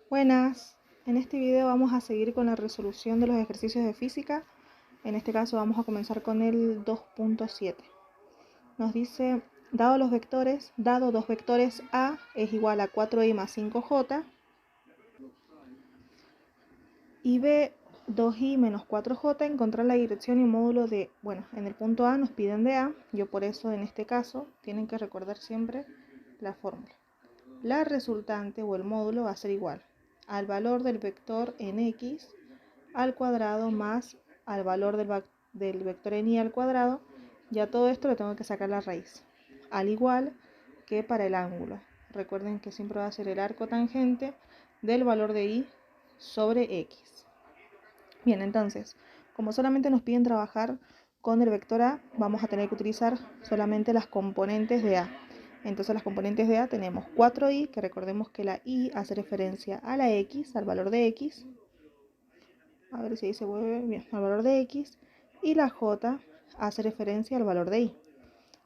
Buenas, en este video vamos a seguir con la resolución de los ejercicios de física. En este caso vamos a comenzar con el 2.7. Nos dice, dado dos vectores A es igual a 4i más 5j y B 2i menos 4j, encontrar la dirección y módulo de, en el punto A nos piden de A, yo por eso en este caso tienen que recordar siempre la fórmula. La resultante o el módulo va a ser igual al valor del vector en x al cuadrado más al valor del vector en y al cuadrado. Ya todo esto le tengo que sacar la raíz, al igual que para el ángulo. Recuerden que siempre va a ser el arco tangente del valor de y sobre x. Bien, entonces, como solamente nos piden trabajar con el vector a, vamos a tener que utilizar solamente las componentes de a. Entonces las componentes de a tenemos 4i, que recordemos que la i hace referencia a la x, al valor de x. A ver si ahí se vuelve bien, al valor de x. Y la j hace referencia al valor de y.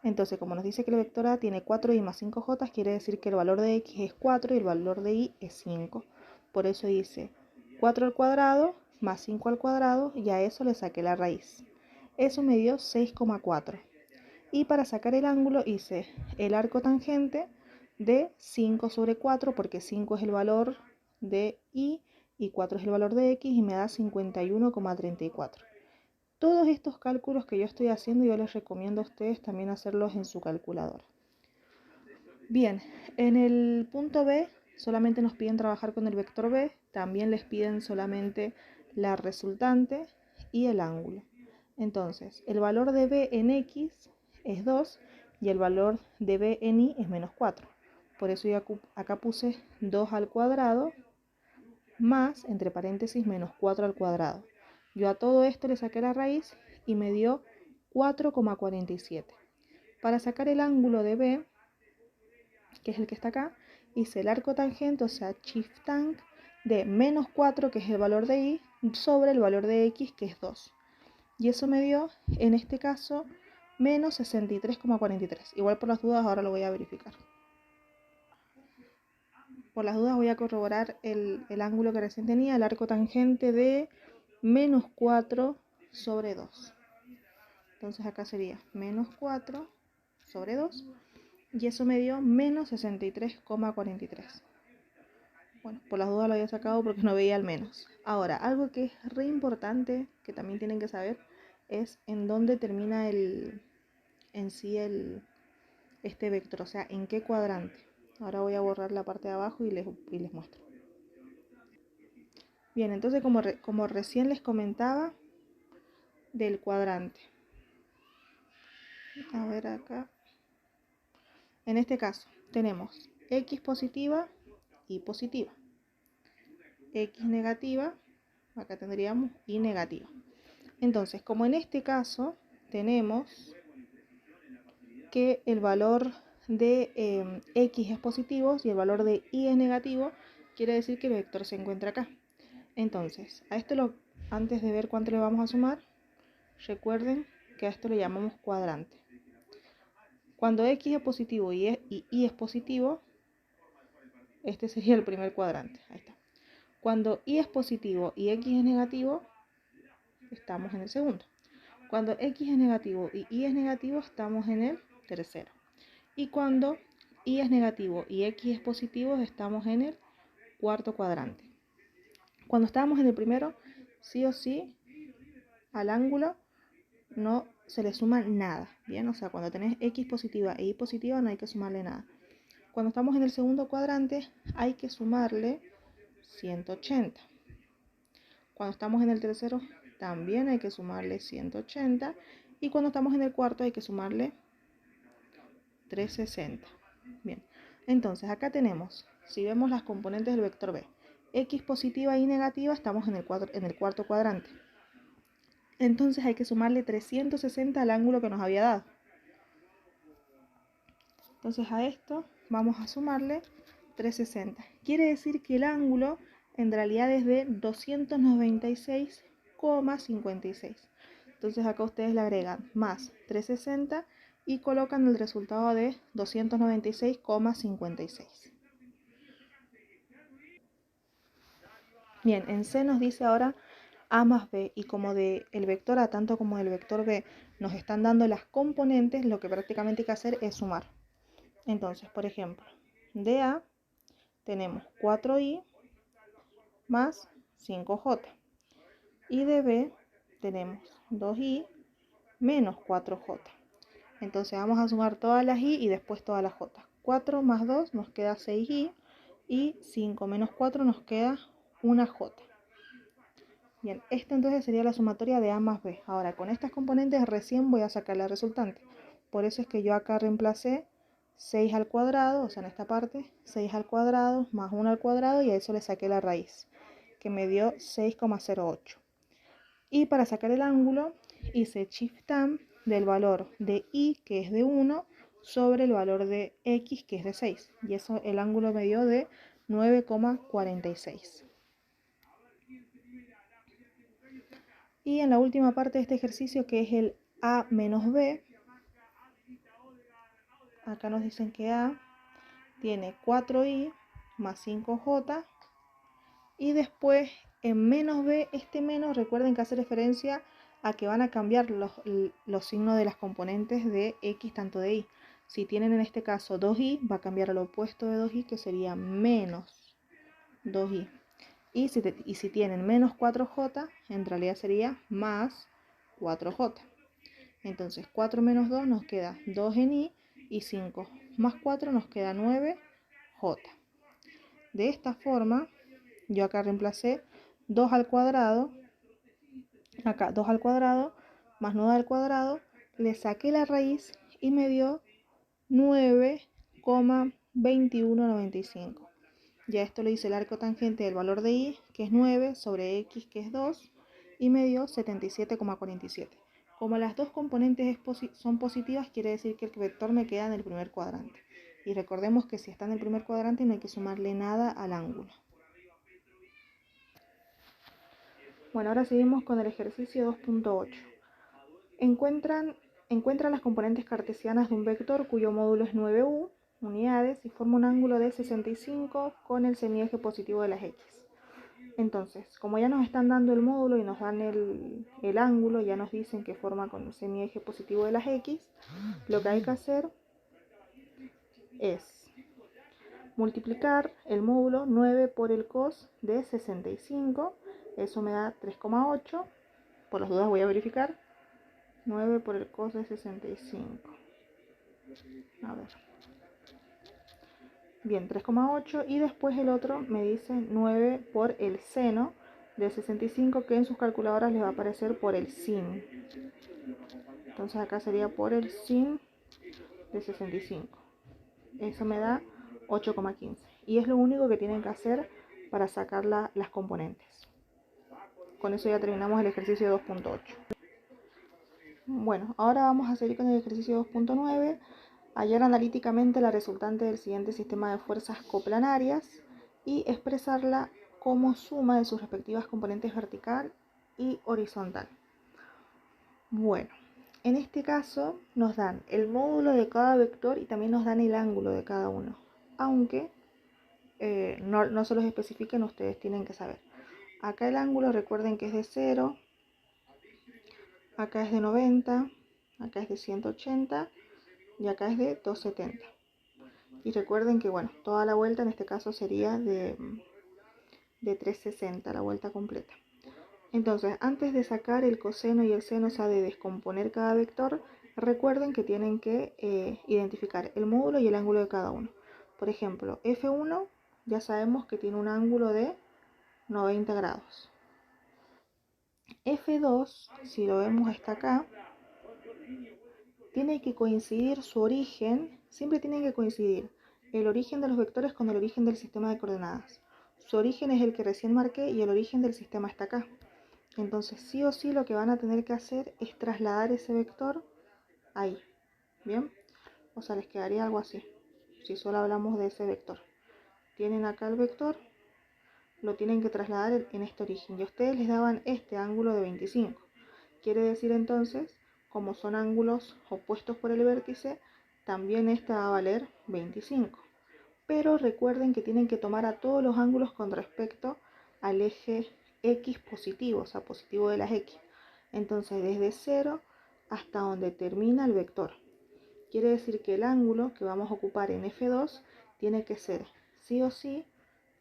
Entonces, como nos dice que el vector a tiene 4i más 5j, quiere decir que el valor de x es 4 y el valor de y es 5. Por eso dice 4 al cuadrado más 5 al cuadrado, y a eso le saqué la raíz. Eso me dio 6,4. Y para sacar el ángulo hice el arco tangente de 5 sobre 4, porque 5 es el valor de y 4 es el valor de x, y me da 51,34. Todos estos cálculos que yo estoy haciendo, yo les recomiendo a ustedes también hacerlos en su calculadora. Bien, en el punto B solamente nos piden trabajar con el vector B, también les piden solamente la resultante y el ángulo. Entonces, el valor de B en X es 2 y el valor de B en Y es menos 4. Por eso yo acá puse 2 al cuadrado más, entre paréntesis, menos 4 al cuadrado. Yo a todo esto le saqué la raíz y me dio 4,47. Para sacar el ángulo de B, que es el que está acá, hice el arco tangente, o sea, shift tang, de menos 4, que es el valor de y, sobre el valor de x, que es 2. Y eso me dio, en este caso, menos 63,43. Igual por las dudas ahora lo voy a verificar. Por las dudas voy a corroborar el ángulo que recién tenía, el arco tangente de menos 4 sobre 2. Entonces acá sería menos 4 sobre 2. Y eso me dio menos 63,43. Bueno, por las dudas lo había sacado porque no veía el menos. Ahora, algo que es re importante, que también tienen que saber, es en dónde termina este vector, o sea, en qué cuadrante. Ahora voy a borrar la parte de abajo y les muestro. Bien, entonces como recién les comentaba, del cuadrante. A ver acá. En este caso tenemos x positiva y positiva. X negativa, acá tendríamos y negativa. Entonces, como en este caso tenemos que el valor de x es positivo y el valor de y es negativo, quiere decir que el vector se encuentra acá. Entonces, a esto antes de ver cuánto le vamos a sumar, recuerden que a esto le llamamos cuadrante. Cuando x es positivo y y es positivo, este sería el primer cuadrante. Ahí está. Cuando y es positivo y x es negativo, estamos en el segundo. Cuando x es negativo y y es negativo, estamos en el tercero. Y cuando y es negativo y x es positivo, estamos en el cuarto cuadrante. Cuando estábamos en el primero, sí o sí, al ángulo no se le suma nada, ¿bien? O sea, cuando tenés x positiva e y positiva no hay que sumarle nada. Cuando estamos en el segundo cuadrante hay que sumarle 180. Cuando estamos en el tercero también hay que sumarle 180. Y cuando estamos en el cuarto hay que sumarle 360. Bien, entonces acá tenemos, si vemos las componentes del vector B, x positiva y negativa, estamos en el cuarto cuadrante. Entonces hay que sumarle 360 al ángulo que nos había dado. Entonces a esto vamos a sumarle 360. Quiere decir que el ángulo en realidad es de 296,56. Entonces acá ustedes le agregan más 360 y colocan el resultado de 296,56. Bien, en C nos dice ahora A más B, y como del vector A tanto como del vector B nos están dando las componentes, lo que prácticamente hay que hacer es sumar. Entonces, por ejemplo, de A tenemos 4i más 5j, y de B tenemos 2i menos 4j. Entonces vamos a sumar todas las i y después todas las j. 4 más 2 nos queda 6i, y 5 menos 4 nos queda una j. Bien, esta entonces sería la sumatoria de A más B. Ahora, con estas componentes recién voy a sacar la resultante. Por eso es que yo acá reemplacé 6 al cuadrado, o sea, en esta parte, 6 al cuadrado más 1 al cuadrado, y a eso le saqué la raíz, que me dio 6,08. Y para sacar el ángulo, hice Shift Tab del valor de I, que es de 1, sobre el valor de X, que es de 6. Y eso, el ángulo me dio de 9,46. Y en la última parte de este ejercicio, que es el A menos B, acá nos dicen que A tiene 4i más 5j, y después en menos B, este menos, recuerden que hace referencia a que van a cambiar los signos de las componentes de X tanto de Y. Si tienen en este caso 2i, va a cambiar al opuesto de 2i, que sería menos 2i. Y si tienen menos 4j, en realidad sería más 4j. Entonces 4 menos 2 nos queda 2 en i, y 5 más 4 nos queda 9j. De esta forma, yo acá reemplacé 2 al cuadrado, acá 2 al cuadrado más 9 al cuadrado, le saqué la raíz y me dio 9,2195. Ya esto lo hice el arco tangente del valor de i, que es 9, sobre x, que es 2, y me dio 77,47. Como las dos componentes son positivas, quiere decir que el vector me queda en el primer cuadrante. Y recordemos que si está en el primer cuadrante no hay que sumarle nada al ángulo. Bueno, ahora seguimos con el ejercicio 2.8. Encuentra las componentes cartesianas de un vector cuyo módulo es 9u unidades y forma un ángulo de 65 con el semieje positivo de las x. Entonces, como ya nos están dando el módulo y nos dan el ángulo, ya nos dicen que forma con el semieje positivo de las x, lo que hay que hacer es multiplicar el módulo 9 por el cos de 65, eso me da 3,8, por las dudas voy a verificar, 9 por el cos de 65, a ver, bien, 3,8, y después el otro me dice 9 por el seno de 65, que en sus calculadoras les va a aparecer por el sin. Entonces acá sería por el sin de 65. Eso me da 8,15. Y es lo único que tienen que hacer para sacar las componentes. Con eso ya terminamos el ejercicio 2.8. Bueno, ahora vamos a seguir con el ejercicio 2.9. Hallar analíticamente la resultante del siguiente sistema de fuerzas coplanarias y expresarla como suma de sus respectivas componentes vertical y horizontal. Bueno, en este caso nos dan el módulo de cada vector y también nos dan el ángulo de cada uno, aunque no se los especifiquen, ustedes tienen que saber. Acá el ángulo, recuerden que es de 0, acá es de 90, acá es de 180 y acá es de 270. Y recuerden que, bueno, toda la vuelta en este caso sería de 360, la vuelta completa. Entonces, antes de sacar el coseno y el seno, o sea, de descomponer cada vector, recuerden que tienen que identificar el módulo y el ángulo de cada uno. Por ejemplo, F1 ya sabemos que tiene un ángulo de 90 grados. F2, si lo vemos hasta acá, tiene que coincidir su origen, siempre tienen que coincidir el origen de los vectores con el origen del sistema de coordenadas. Su origen es el que recién marqué y el origen del sistema está acá. Entonces sí o sí lo que van a tener que hacer es trasladar ese vector ahí, ¿bien? O sea, les quedaría algo así, si solo hablamos de ese vector. Tienen acá el vector, lo tienen que trasladar en este origen y a ustedes les daban este ángulo de 25. Quiere decir entonces, como son ángulos opuestos por el vértice, también este va a valer 25. Pero recuerden que tienen que tomar a todos los ángulos con respecto al eje X positivo, o sea, positivo de las X. Entonces desde 0 hasta donde termina el vector. Quiere decir que el ángulo que vamos a ocupar en F2 tiene que ser sí o sí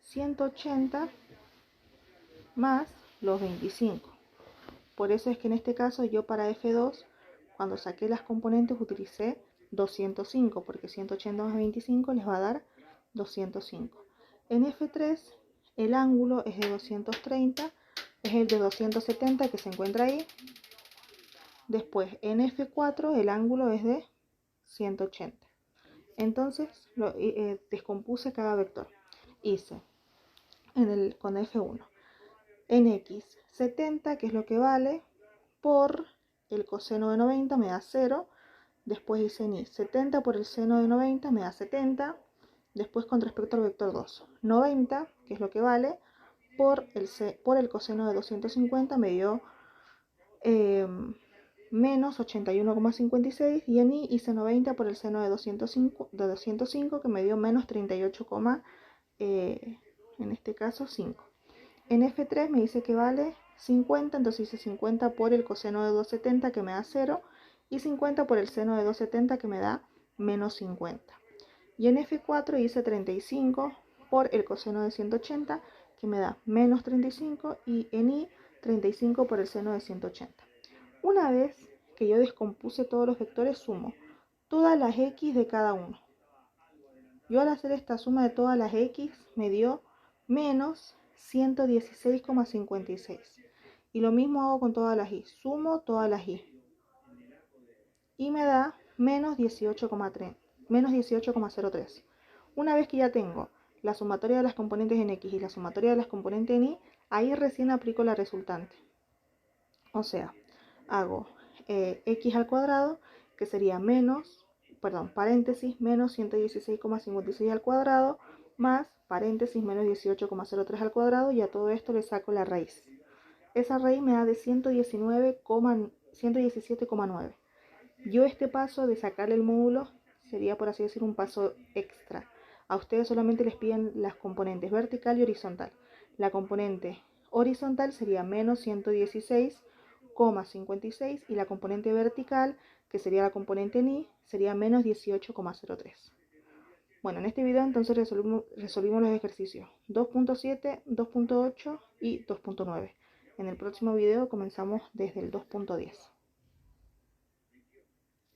180 más los 25. Por eso es que en este caso yo para F2, cuando saqué las componentes, utilicé 205, porque 180 más 25 les va a dar 205. En F3 el ángulo es de 230, es el de 270 que se encuentra ahí. Después en F4 el ángulo es de 180. Entonces descompuse cada vector. Hice con F1 en X 70, que es lo que vale, por el coseno de 90 me da 0. Después hice en Y 70 por el seno de 90 me da 70. Después con respecto al vector 2, 90, que es lo que vale, por el coseno de 250 me dio menos 81,56. Y en Y hice 90 por el seno de 205 que me dio menos 38, en este caso 5. En F3 me dice que vale 50, entonces hice 50 por el coseno de 270 que me da 0 y 50 por el seno de 270 que me da menos 50. Y en F4 hice 35 por el coseno de 180 que me da menos 35 y en Y 35 por el seno de 180. Una vez que yo descompuse todos los vectores, sumo todas las X de cada uno. Yo al hacer esta suma de todas las X me dio menos 116,56. Y lo mismo hago con todas las Y. Sumo todas las Y. Y me da menos 18,03. Una vez que ya tengo la sumatoria de las componentes en X y la sumatoria de las componentes en Y, ahí recién aplico la resultante. O sea, hago X al cuadrado, que sería paréntesis, menos 116,56 al cuadrado, más paréntesis, menos 18,03 al cuadrado, y a todo esto le saco la raíz. Esa raíz me da de 117,9. Yo este paso de sacar el módulo sería, por así decir, un paso extra. A ustedes solamente les piden las componentes vertical y horizontal. La componente horizontal sería menos 116,56 y la componente vertical, que sería la componente en Y, sería menos 18,03. Bueno, en este video entonces resolvimos los ejercicios 2.7, 2.8 y 2.9. En el próximo video comenzamos desde el 2.10.